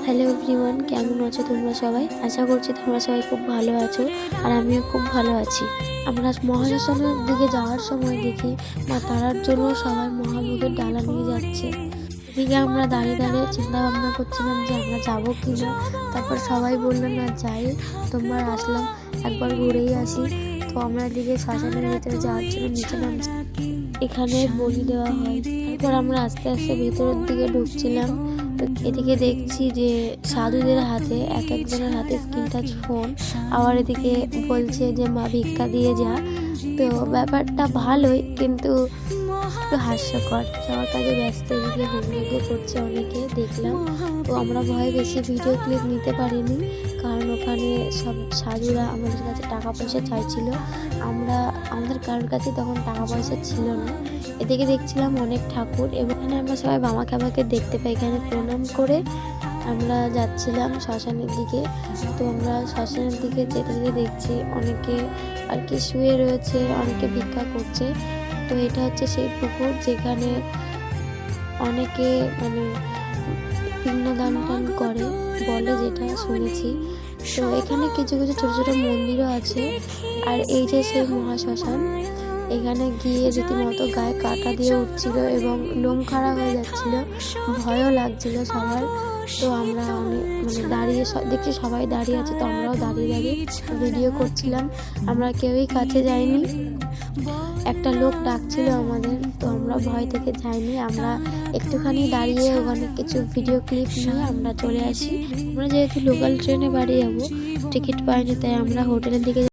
Hello everyone, কেমন আছো তোমরা সবাই? আশা করছি তোমরা সবাই খুব ভালো আছো আর আমিও খুব ভালো আছি। আমরা মহাশ্মশানের দিকে যাওয়ার সময় দেখি মা তারার জন্য সবাই মহাভোগের ডালা নিয়ে যাচ্ছে। এদিকে আমরা দাঁড়িয়ে দাঁড়িয়ে চিন্তা ভাবনা করছিলাম যে আমরা যাবো কি না। তারপর সবাই বললো না যাই, তোমরা আসলাম একবার ঘুরেই আসি। তো আমরা এদিকে শ্মশানের ভিতরে যাওয়ার জন্য নিচে নামছি। এখানে বলি দেওয়া হয়। তারপর আমরা আস্তে আস্তে ভেতরের দিকে ঢুকছিলাম। এদিকে দেখছি যে সাধুদের হাতে এক একজনের হাতে স্ক্রিন টাচ ফোন, আবার এদিকে বলছে যে মা ভিক্ষা দিয়ে যা। তো ব্যাপারটা ভালোই, কিন্তু একটু হাস্যকর। সবার কাজে ব্যস্ত, এদিকে হোমযজ্ঞ করছে অনেকে দেখলাম। তো আমরা ভয়ে বেশি ভিডিও ক্লিপ নিতে পারিনি, কারণ ওখানে সব সাধুরা আমাদের কাছে টাকা পয়সা চাইছিল। আমাদের কারোর কাছে তখন টাকা পয়সা ছিল না। এদিকে দেখছিলাম অনেক ঠাকুর, এবং এখানে আমরা সবাই বামাকে দেখতে পাই। এখানে প্রণাম করে আমরা যাচ্ছিলাম শ্মশানের দিকে। তো আমরা শ্মশানের দিকে যেতে যেতে দেখছি অনেকে আর কি শুয়ে রয়েছে, অনেকে ভিক্ষা করছে। তো এটা হচ্ছে সেই পুকুর যেখানে অনেকে পিণ্ডদান টান করে বলে, যেটা শুনেছি। তো এখানে কিছু কিছু ছোটো ছোটো মন্দিরও আছে। আর এই যে সেই মহাশ্মশান, এখানে গিয়ে রীতিমতো গায়ে কাঁটা দিয়ে উঠছিল এবং লোম খাড়া হয়ে যাচ্ছিল, ভয়ও লাগছিল সবার। তো আমরা দাঁড়িয়ে দেখছি সবাই দাঁড়িয়ে আছে, তো আমরাও দাঁড়িয়ে দাঁড়িয়ে ভিডিও করছিলাম। আমরা কেউই কাছে যাইনি। একটা লোক ডাকছিল আমাদের, তো আমরা ভয় থেকে যাইনি। আমরা একটুখানি দাঁড়িয়ে ওখানে কিছু ভিডিও ক্লিপ নিয়ে আমরা চলে আসি। আমরা যেহেতু লোকাল ট্রেনে বাড়ি যাবো, টিকিট পাইনি, তাই আমরা হোটেলের দিকে